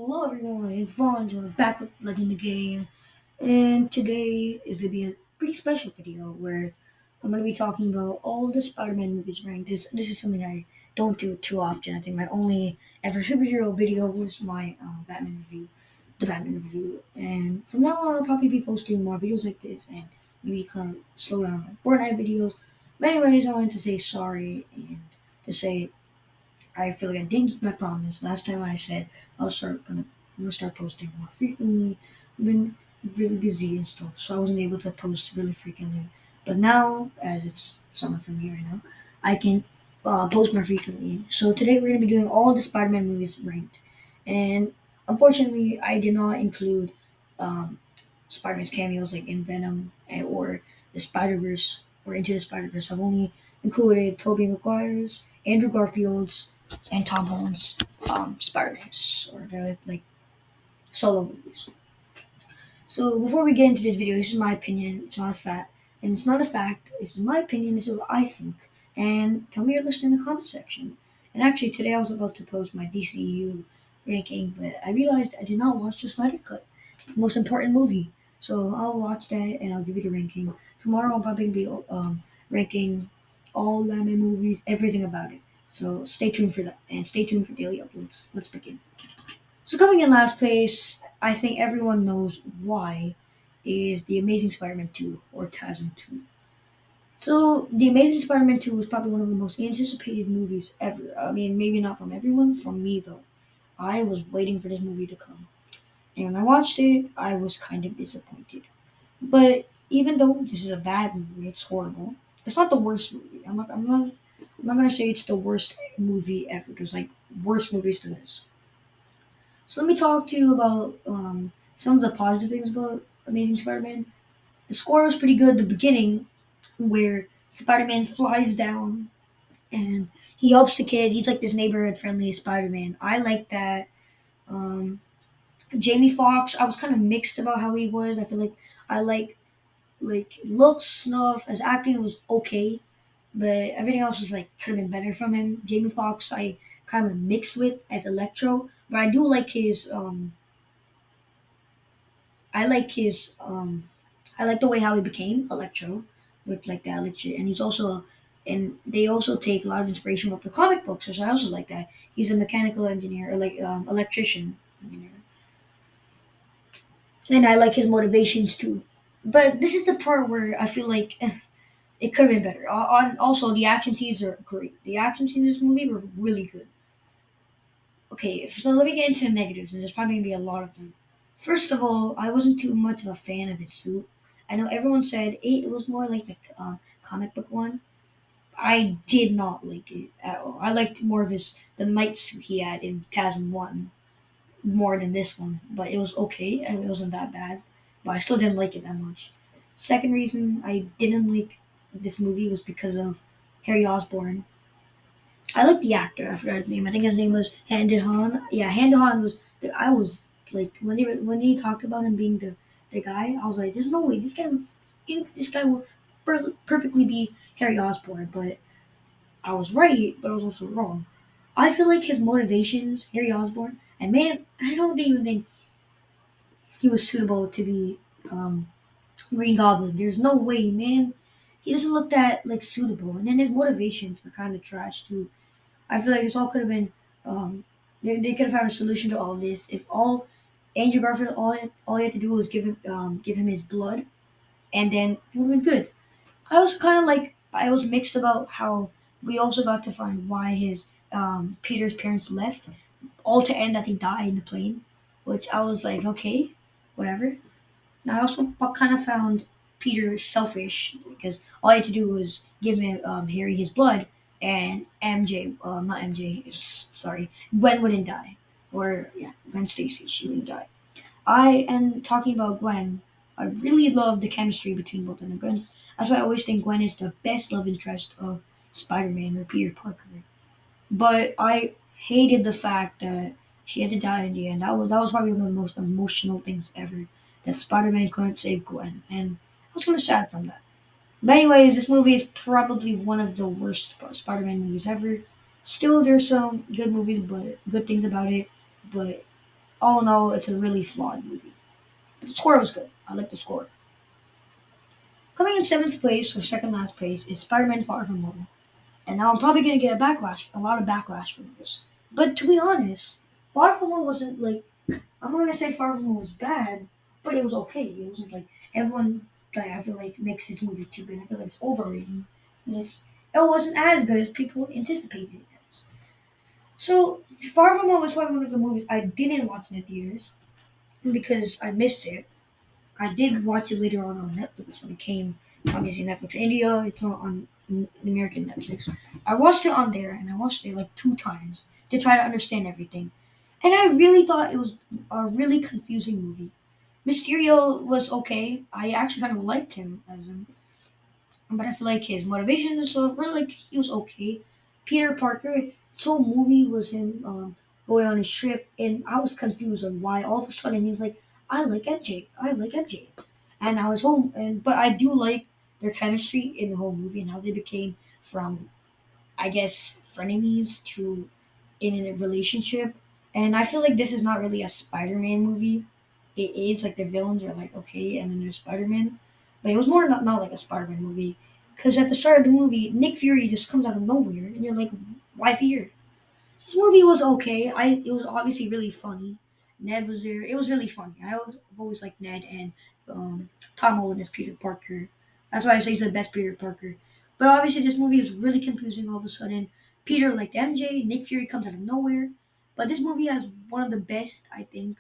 Hello everyone, it's Vaughn, we're back with Legend of the Game, and today is going to be a pretty special video where I'm going to be talking about all the Spider-Man movies ranked. This is something I don't do too often. I think my only ever superhero video was my Batman review, the Batman review, and from now on I'll probably be posting more videos like this and maybe kind of slow down my Fortnite videos. But anyways, I wanted to say sorry and to say I feel like I didn't keep my promise. Last time I said I'm gonna start posting more frequently. I've been really busy and stuff, so I wasn't able to post really frequently. But now, as it's summer for me right now, I can post more frequently. So today we're gonna be doing all the Spider-Man movies ranked, and unfortunately, I did not include um, Spider-Man's cameos like in Venom or the Spider-Verse or Into the Spider-Verse. I've only included Tobey Maguire's, Andrew Garfield's, and Tom Holland's Spider-Mans or the like solo movies. So before we get into this video, this is my opinion. It's not a fact, and it's not a fact. This is my opinion. This is what I think. And tell me your list in the comment section. And actually, today I was about to post my DCU ranking, but I realized I did not watch the Snyder Cut, the most important movie. So I'll watch that and I'll give you the ranking. Tomorrow I'll probably be ranking all Batman movies, everything about it. So stay tuned for that, and stay tuned for daily uploads. Let's begin. So coming in last place, I think everyone knows why, is The Amazing Spider-Man 2 or TASM 2. So The Amazing Spider-Man 2 was probably one of the most anticipated movies ever. I mean, maybe not from everyone, from me though. I was waiting for this movie to come. And when I watched it, I was kind of disappointed. But even though this is a bad movie, it's horrible. It's not the worst movie. I'm not gonna say it's the worst movie ever. There's like worse movies than this. So let me talk to you about some of the positive things about Amazing Spider-Man. The score was pretty good. The beginning, where Spider-Man flies down and he helps the kid. He's like this neighborhood-friendly Spider-Man. I like that. Um, Jamie Foxx, I was kind of mixed about how he was. I feel like I like looks, stuff. His acting was okay, but everything else was like could have been better from him. Jamie Foxx, I kind of mixed with as Electro, but I do like his I like his I like the way how he became Electro with like that electric, and he's also and they also take a lot of inspiration from the comic books, which I also like that. He's a mechanical engineer or like electrician engineer, and I like his motivations too. But this is the part where I feel like it could have been better. Also, the action scenes are great. The action scenes in this movie were really good. Okay, so let me get into the negatives, and there's probably gonna be a lot of them. First of all, I wasn't too much of a fan of his suit. I know everyone said it was more like the comic book one. I did not like it at all. I liked more of his the night suit he had in TASM 1 more than this one, but it was okay. And it wasn't that bad, but I still didn't like it that much. Second reason I didn't like this movie was because of Harry Osborn. I like the actor. I forgot his name. I think his name was Han. Yeah, Han was. I was like when he talked about him being the guy. I was like, there's no way this guy will perfectly be Harry Osborn. But I was right, but I was also wrong. I feel like his motivations, Harry Osborn, and man, I don't even think he was suitable to be Green Goblin. There's no way, man. He doesn't look that like suitable, and then his motivations were kind of trash too. I feel like this all could have been. They could have found a solution to all this if all Andrew Garfield all he had to do was give him his blood, and then it would have been good. I was mixed about how we also got to find why his Peter's parents left, all to end that he died in the plane, which I was like, okay, whatever. And I also kind of found Peter selfish because all he had to do was give him Harry his blood, and MJ, not MJ, sorry, Gwen wouldn't die, or yeah, Gwen Stacy, she wouldn't die. I am talking about Gwen. I really love the chemistry between both of them. That's why I always think Gwen is the best love interest of Spider-Man or Peter Parker. But I hated the fact that she had to die in the end. That was probably one of the most emotional things ever. That Spider-Man couldn't save Gwen, and I was kind of sad from that. But anyways, this movie is probably one of the worst Spider-Man movies ever. Still, there's some good movies, but good things about it. But all in all, it's a really flawed movie. But the score was good. I like the score. Coming in seventh place or second last place is Spider-Man: Far From Home. And now I'm probably gonna get a lot of backlash from this. But to be honest, Far From Home wasn't like I'm not gonna say Far From Home was bad, but it was okay. It wasn't like everyone like I feel like makes this movie too good. I feel like it's overrated. And it wasn't as good as people anticipated it as. So Far From Home was probably one of the movies I didn't watch in the theaters because I missed it. I did watch it later on Netflix when it came. Obviously, Netflix India. It's not on American Netflix. I watched it on there, and I watched it like two times to try to understand everything. And I really thought it was a really confusing movie. Mysterio was okay. I actually kind of liked him as him, but I feel like his motivation and stuff were like he was okay. Peter Parker, this whole movie was him going on his trip, and I was confused on why all of a sudden he's like, I like MJ, and I was home, and but I do like their chemistry in the whole movie and how they became from I guess frenemies to in a relationship. And I feel like this is not really a Spider-Man movie. It is like the villains are like okay, and then there's Spider-Man, but it was more not like a Spider-Man movie. Because at the start of the movie, Nick Fury just comes out of nowhere, and you're like, why is he here? This movie was okay. It was obviously really funny. Ned was there. It was really funny. I've always liked Ned and Tom Holland as Peter Parker. That's why I say he's the best Peter Parker. But obviously, this movie is really confusing. All of a sudden, Peter liked MJ. Nick Fury comes out of nowhere. But this movie has one of the best, I think,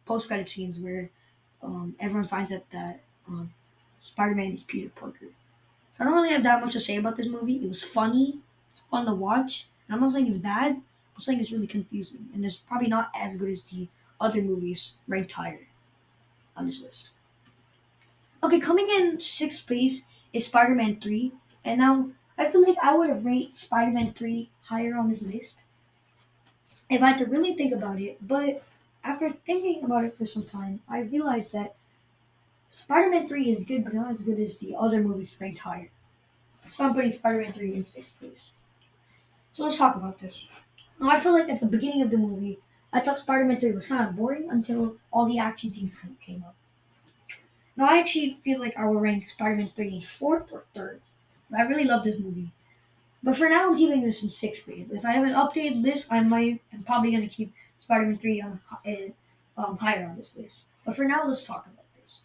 post-credit scenes where everyone finds out that Spider-Man is Peter Parker. So I don't really have that much to say about this movie. It was funny. It's fun to watch. And I'm not saying it's bad. I'm saying it's really confusing. And it's probably not as good as the other movies ranked higher on this list. Okay, coming in sixth place is Spider-Man 3. And now I feel like I would have rated Spider-Man 3 higher on this list if I had to really think about it. But after thinking about it for some time, I realized that Spider-Man 3 is good, but not as good as the other movies ranked higher. So I'm putting Spider-Man 3 in sixth place. So let's talk about this. Now, I feel like at the beginning of the movie, I thought Spider-Man 3 was kind of boring until all the action scenes came up. Now, I actually feel like I will rank Spider-Man 3 in fourth or third. I really love this movie. But for now, I'm keeping this in sixth place. If I have an updated list, I'm probably going to keep Spider-Man 3 higher on this list. But for now, let's talk about this.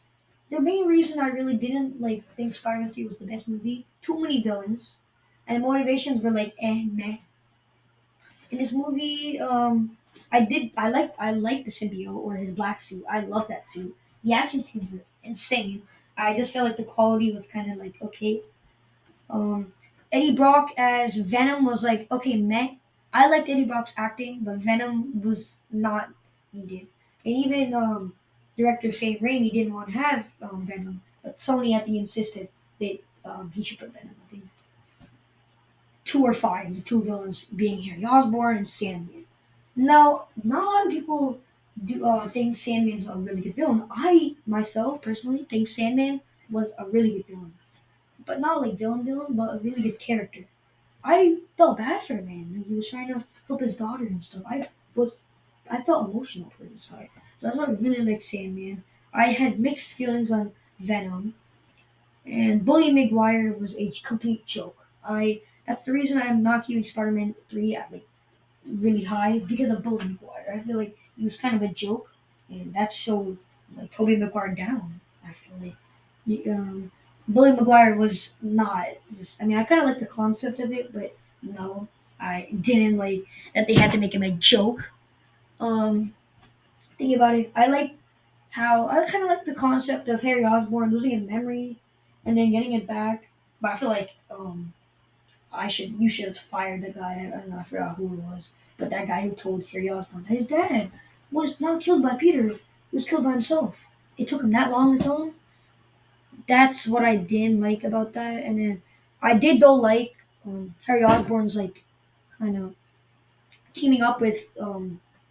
The main reason I really didn't think Spider-Man 3 was the best movie, too many villains, and the motivations were like meh. In this movie, I liked the symbiote or his black suit. I love that suit. The action scenes were insane. I just felt like the quality was kind of like okay. Um, Eddie Brock as Venom was like okay, meh. I liked Eddie Brock's acting, but Venom was not needed. And even director Sam Raimi didn't want to have Venom, but Sony I think insisted that he should put Venom. I think two or five, the two villains being Harry Osborn and Sandman. Now, not a lot of people think Sandman's a really good villain. I myself personally think Sandman was a really good villain, but not like villain, but a really good character. I felt bad for the man. He was trying to help his daughter and stuff. Was I felt emotional for this guy. So that's why I really like Sandman. I had mixed feelings on Venom, and Bully Maguire was a complete joke. I That's the reason I'm not keeping Spider-Man 3 at like really high is because of Bully Maguire. I feel like he was kind of a joke, and that showed like Tobey Maguire down. I feel like Bully Maguire was not just. I mean, I kind of like the concept of it, but no, I didn't like that they had to make him a joke. Um, Thinking about it, I like how I kind of like the concept of Harry Osborn losing his memory and then getting it back. But I feel like you should have fired the guy. I don't know, I forgot who it was, but that guy who told Harry Osborn that his dad was not killed by Peter, he was killed by himself. It took him that long to tell him. That's what I didn't like about that. And then I did though like Harry Osborn's like kind of teaming up with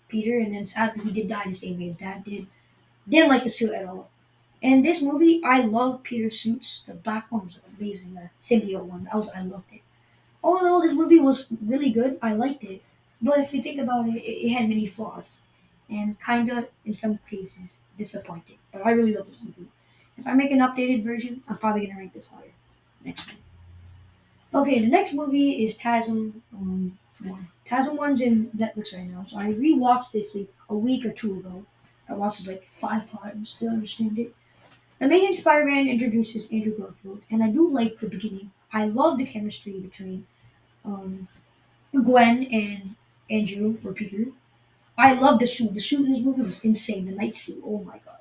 Peter, and then sadly he did die the same way his dad did. Didn't like his suit at all. And this movie, I love Peter's suits. The black one was amazing. The symbiote one, I loved it. All in all, this movie was really good. I liked it. But if you think about it, it had many flaws. and kinda in some cases disappointing. But I really love this movie. If I make an updated version, I'm probably gonna rank this higher. Next one. Okay, the next movie is TASM 1. TASM 1's in Netflix right now, so I rewatched this like a week or two ago. I watched it like 5 times to understand it. The main Spider-Man introduces Andrew Garfield, and I do like the beginning. I love the chemistry between um, Gwen and Andrew or Peter. I love the suit. The suit in this movie was insane. The night suit. Oh my god.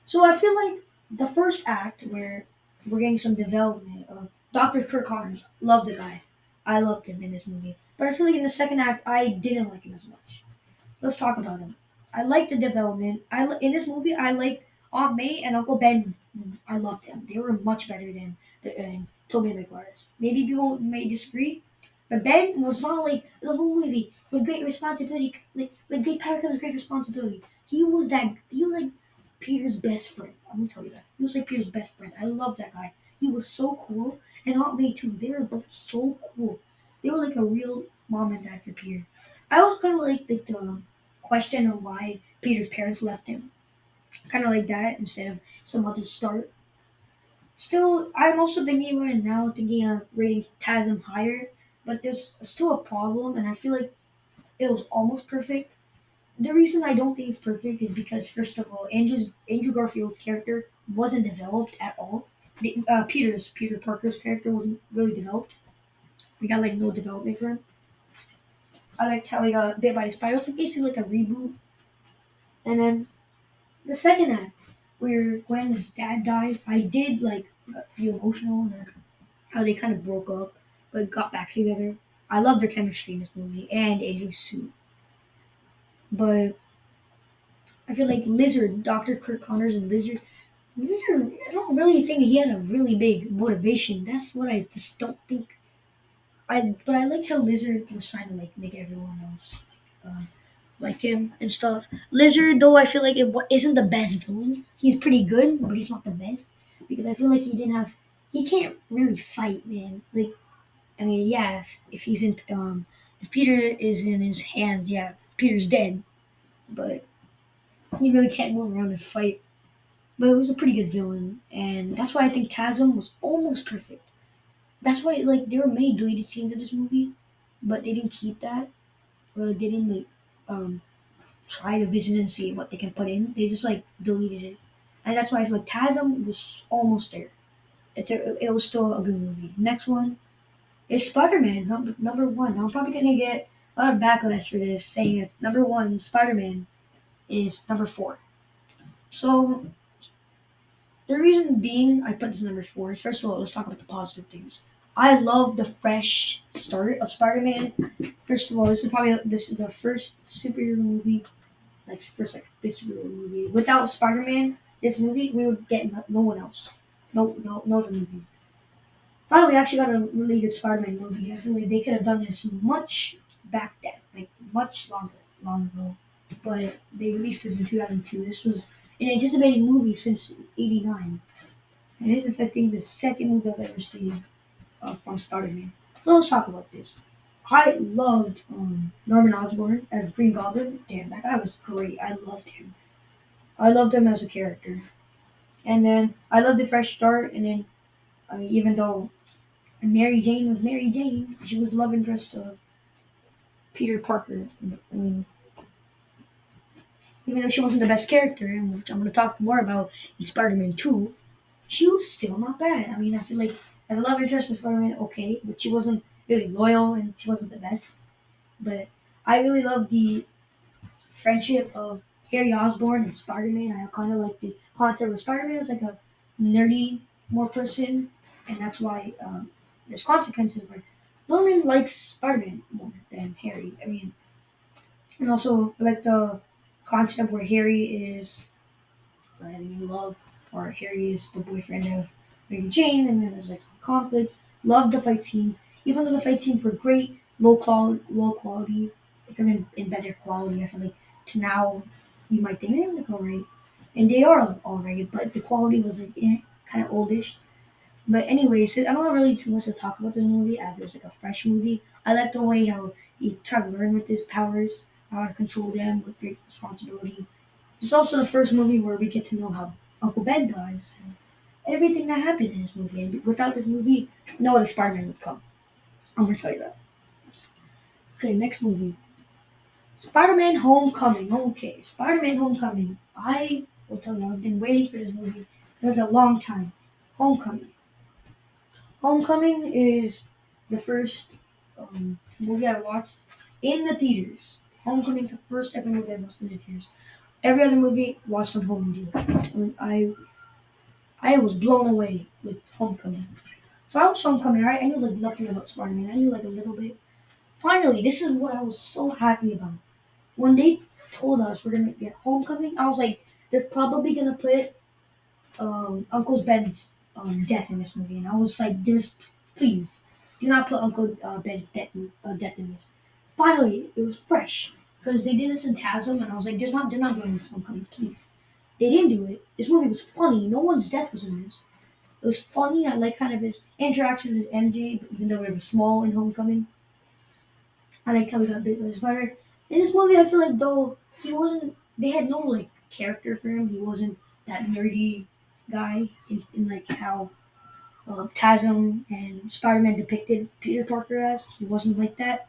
So I feel like the first act where we're getting some development of Dr. Kirk Connors. Love the guy. I loved him in this movie. But I feel like in the second act I didn't like him as much. Let's talk about him. I like the development. In this movie, I liked Aunt May and Uncle Ben. I loved them. They were much better than Tobey Maguire's. Maybe people may disagree, but Ben was not like the whole movie with great responsibility. Like with great power comes great responsibility. He was that. He was like Peter's best friend. I'm gonna tell you that. He was like Peter's best friend. I love that guy. He was so cool, and Aunt May too. They were both so cool. They were like a real mom and dad for Peter. I also kind of like the question of why Peter's parents left him. Kind of like that instead of some other start. Still, I'm also thinking about it now, thinking of rating TASM higher, but there's still a problem, and I feel like it was almost perfect. The reason I don't think it's perfect is because, first of all, Andrew Garfield's character wasn't developed at all. Peter Parker's character wasn't really developed. We got like no development for him. I liked how he got bit by the spider. It's like basically like a reboot. And then the second act, where Gwen's dad dies, I did like feel emotional and how they kind of broke up but got back together. I love their chemistry in this movie and Andrew's suit. But I feel like Lizard, Dr. Kirk Connors and Lizard, I don't really think he had a really big motivation. That's what I just don't think. But I like how Lizard was trying to like make everyone else like him and stuff. Lizard, though, I feel like isn't the best villain. He's pretty good, but he's not the best because I feel like he can't really fight, man. Like, I mean, yeah, if Peter is in his hands, yeah, Peter's dead, but he really can't move around and fight. But it was a pretty good villain, and that's why I think Tasm was almost perfect. That's why, like, there were many deleted scenes in this movie, but they didn't keep that, or they didn't like um try to visit and see what they can put in. They just like deleted it, and that's why I feel like Tasm was almost there. It was still a good movie. Next one is Spider-Man, number one. I'm probably gonna get a lot of backlash for this, saying that number one Spider-Man is number four. So the reason being I put this number four is first of all, let's talk about the positive things. I love the fresh start of Spider-Man. First of all, this is the first superhero movie like first like this real movie. Without Spider Man, this movie we would get no one else. No other movie. Finally, we actually got a really good Spider Man movie. I feel like they could have done this much back then, like much long ago. But they released this in 2002. This was an anticipated movie since '89, and this is I think the second movie I've ever seen from Spider Man. So let's talk about this. I loved Norman Osborn as Green Goblin. Damn, that guy was great. I loved him. I loved him as a character. And then I loved the fresh start. And then, I mean, even though Mary Jane was Mary Jane, she was love interest of Peter Parker. I mean, even though she wasn't the best character, and which I'm going to talk more about in Spider-Man 2, she was still not bad. I mean, I feel like as a love interest with Spider-Man, okay, but she wasn't really loyal and she wasn't the best. But I really love the friendship of Harry Osborn and Spider-Man. I kind of like the concept of Spider-Man is like a nerdy more person, and that's why there's consequences where Norman likes Spider-Man more than Harry. I mean, and also I like the concept where Harry is in love, or Harry is the boyfriend of Mary Jane, and then there's like some conflict. Love the fight scenes, even though the fight scenes were great, low quality. They could have been in better quality. I feel like to now, you might think they're like alright, and they are alright, but the quality was like kind of oldish. But anyways, I don't have really too much to talk about this movie as it was like a fresh movie. I like the way how he tried to learn with his powers. how to control them with great responsibility. It's also the first movie where we get to know how Uncle Ben dies and everything that happened in this movie. And without this movie, no other Spider-Man would come. I'm gonna tell you that. Okay, next movie. Spider-Man Homecoming. Okay, Spider-Man Homecoming. I will tell you, I've been waiting for this movie for a long time. Homecoming. Homecoming is the first movie I watched in the theaters. Homecoming is the first ever movie I watched in the theaters. Every other movie watched on home video. And I was blown away with Homecoming. So I watched Homecoming. Right? I knew like nothing about Spider-Man. I knew like a little bit. Finally, this is what I was so happy about. When they told us we're gonna get Homecoming, I was like, they're probably gonna put Uncle Ben's death in this movie, and I was like, "There's please do not put Uncle Ben's death in this." Finally, it was fresh because they did this in Tasm, and I was like, they're not doing this Homecoming, please." They didn't do it. This movie was funny. No one's death was in this. It was funny. I like kind of his interaction with MJ, even though it was small in Homecoming. I like how he got bit by a spider. In this movie, I feel like though he wasn't, they had no like character for him. He wasn't that nerdy guy in like how Tasm and Spider-Man depicted Peter Parker as. He wasn't like that.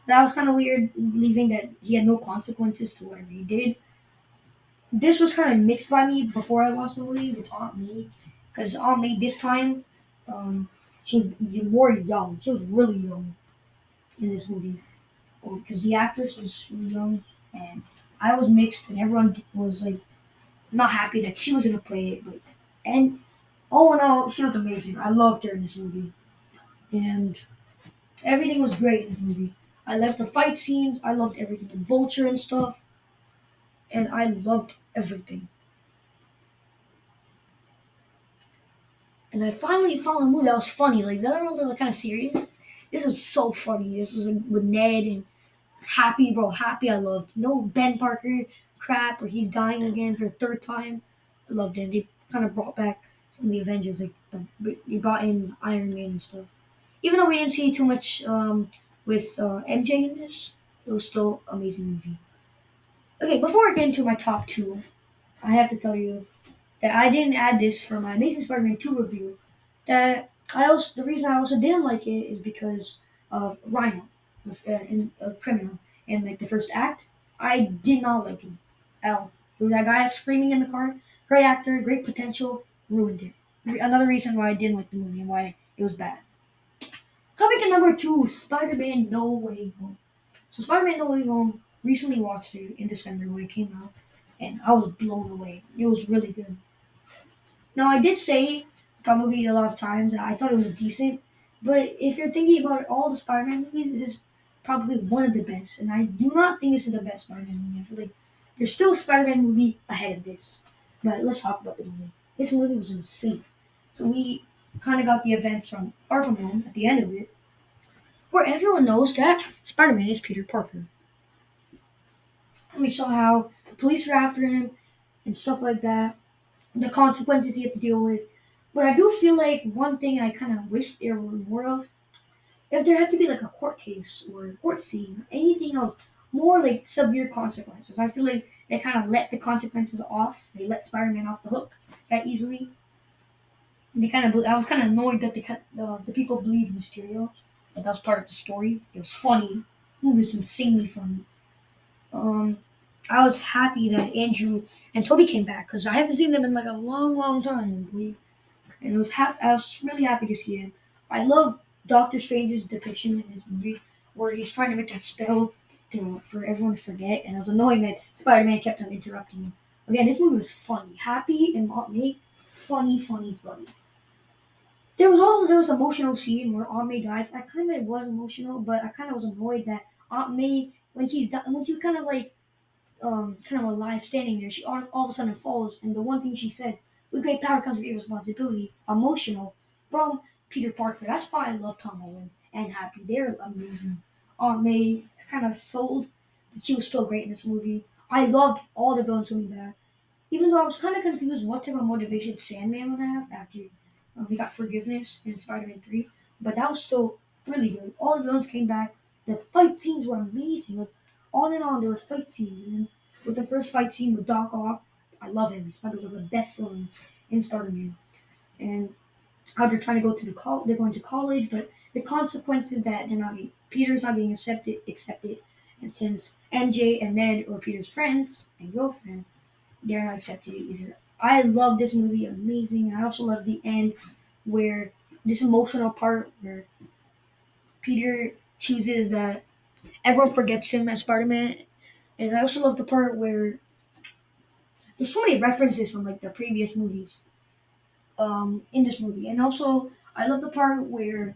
That was kind of weird, leaving that he had no consequences to whatever he did. This was kind of mixed by me before I watched the movie with Aunt May, because Aunt May this time, um, she was even more young. She was really young in this movie because the actress was really young, and I was mixed, and everyone was like not happy that she was gonna play it, but and all in all, she was amazing. I loved her in this movie, and everything was great in this movie. I loved the fight scenes. I loved everything, the vulture and stuff, and I loved everything. And I finally found a movie that was funny. Like the other ones were like kind of serious. This was so funny. This was like, with Ned and Happy, bro. Happy, I loved. No Ben Parker crap where he's dying again for the third time. I loved it. They kind of brought back some of the Avengers. Like they brought in Iron Man and stuff. Even though we didn't see too much with MJ in this, it was still an amazing movie. Okay, before I get into my top two, I have to tell you that I didn't add this for my Amazing Spider-Man 2 review. That I also the reason I also didn't like it is because of Rhino, in Criminal, in like the first act. I did not like him. Al, who that guy screaming in the car, great actor, great potential, ruined it. Another reason why I didn't like the movie and why it was bad. Coming to number two, Spider-Man No Way Home. So Spider-Man No Way Home recently watched it in December when it came out, and I was blown away. It was really good. Now, I did say probably a lot of times that I thought it was decent, but if you're thinking about it, all the Spider-Man movies, this is probably one of the best, and I do not think this is the best Spider-Man movie. I feel like there's still a Spider-Man movie ahead of this. But let's talk about the movie. This movie was insane. So we kind of got the events from Far From Home at the end of it, where everyone knows that Spider-Man is Peter Parker. And we saw how the police were after him and stuff like that, the consequences he had to deal with. But I do feel like one thing I kind of wish there were more of, if there had to be like a court case or a court scene, anything of more like severe consequences. I feel like they kind of let the consequences off. They let Spider-Man off the hook that easily. They kind of, I was kind of annoyed that the people believed Mysterio. That was part of the story. It was funny. It was insanely funny. Um, I was happy that Andrew and Toby came back because I haven't seen them in like a long, long time. And I was really happy to see him. I love Doctor Strange's depiction in this movie where he's trying to make that spell for everyone to forget, and it was annoying that Spider-Man kept on interrupting him. Again, this movie was funny, happy and Aunt May, funny, funny, funny. There was an emotional scene where Aunt May dies. I kind of was emotional, but I kind of was annoyed that Aunt May when she was kind of like kind of alive standing there. She all of a sudden falls, and the one thing she said, "With great power comes great responsibility." Emotional from Peter Parker. That's why I love Tom Holland and Happy. They're amazing. Aunt May kind of sold, but she was still great in this movie. I loved all the villains coming back, even though I was kind of confused what type of motivation Sandman would have after he got forgiveness in Spider-Man 3. But that was still really good. All the villains came back. The fight scenes were amazing. Like, on and on. There were fight scenes, and then with the first fight scene with Doc Ock, I love him. He's probably one of the best villains in Spider-Man. And how they're trying to go to they're going to college, but the consequences that they're not getting, Peter's not getting accepted, and since MJ and Ned are Peter's friends and girlfriend, they're not accepted either. I love this movie, amazing. I also love the end where this emotional part where Peter chooses that everyone forgets him as Spider-Man, and I also love the part where there's so many references from like the previous movies in this movie, and also I love the part where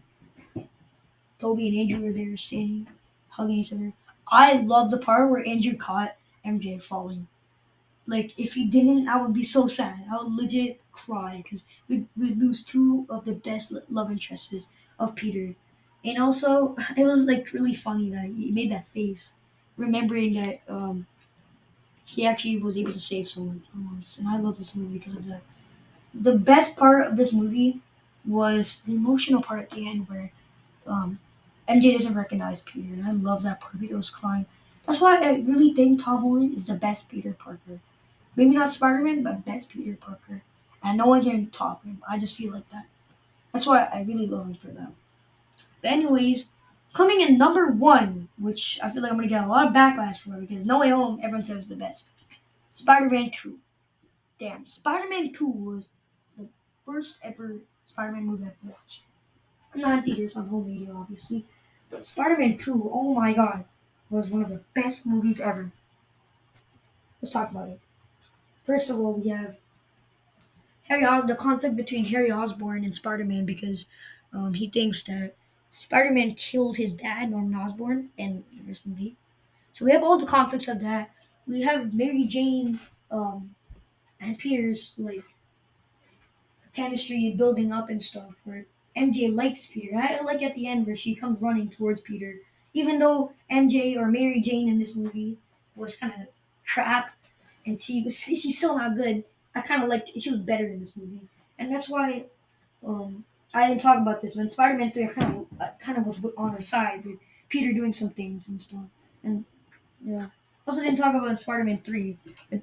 Toby and Andrew were there standing, hugging each other. I love the part where Andrew caught MJ falling. Like, if he didn't, I would be so sad. I would legit cry because we'd lose two of the best love interests of Peter. And also, it was like really funny that he made that face, remembering that he actually was able to save someone for once. And I love this movie because of that. The best part of this movie was the emotional part at the end where um, MJ doesn't recognize Peter, and I love that part. Peter was crying. That's why I really think Tom Holland is the best Peter Parker. Maybe not Spider-Man, but best Peter Parker. And no one can top him. I just feel like that. That's why I really love him for that. But anyways, coming in number one, which I feel like I'm gonna get a lot of backlash for because No Way Home, everyone says is the best. Spider-Man 2. Damn, Spider-Man 2 was the first ever Spider-Man movie I've watched. Not in theaters, on home video, obviously. But Spider-Man 2, oh my god, was one of the best movies ever. Let's talk about it. First of all, we have the conflict between Harry Osborn and Spider-Man because he thinks that Spider-Man killed his dad, Norman Osborn, in the first movie. So we have all the conflicts of that. We have Mary Jane and Peter's like chemistry building up and stuff where MJ likes Peter. I like at the end where she comes running towards Peter. Even though MJ or Mary Jane in this movie was kind of crap and she's still not good, I kind of liked she was better in this movie. And that's why I didn't talk about this when Spider-Man 3 I kind of was on her side with Peter doing some things and stuff. And yeah. Also didn't talk about Spider-Man 3, but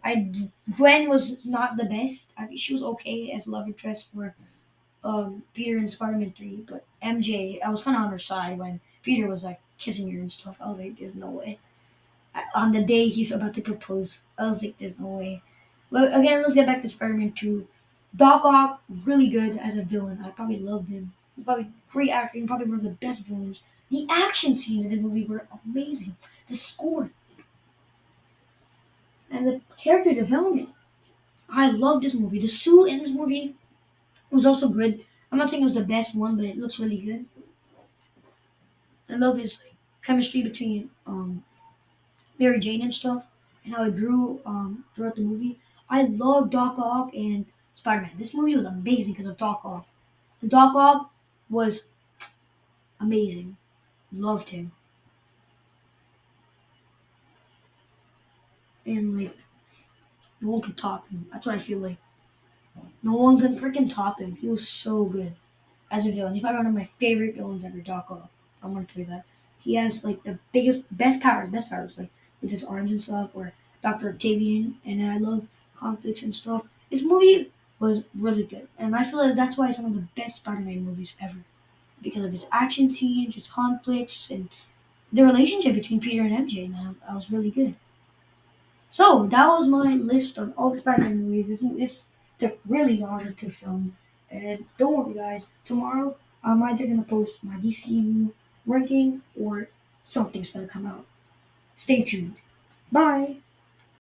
I Gwen was not the best. I think she was okay as love interest for Peter in Spider-Man 3, but MJ, I was kind of on her side when Peter was like kissing her and stuff. I was like, there's no way. On the day he's about to propose, I was like, there's no way. But again, let's get back to Spider-Man 2. Doc Ock, really good as a villain. I probably loved him. He's probably great acting, probably one of the best villains. The action scenes in the movie were amazing. The score and the character development. I love this movie. The suit in this movie was also good. I'm not saying it was the best one, but it looks really good. I love his like, chemistry between Mary Jane and stuff, and how it grew throughout the movie. I love Doc Ock and Spider-Man. This movie was amazing because of Doc Ock. The Doc Ock was amazing. Loved him, and like no one could top him. That's what I feel like. No one can freaking top him. He was so good as a villain. He's probably one of my favorite villains ever, Doc Ock. I want to tell you that. He has like the best powers, like with his arms and stuff, or Doctor Octavian, and I love conflicts and stuff. This movie was really good, and I feel like that's why it's one of the best Spider-Man movies ever because of its action scenes, its conflicts, and the relationship between Peter and MJ. Man, that was really good. So that was my list of all the Spider-Man movies. This took really long to film, and don't worry, guys. Tomorrow I'm either gonna post my DCU ranking or something's gonna come out. Stay tuned. Bye.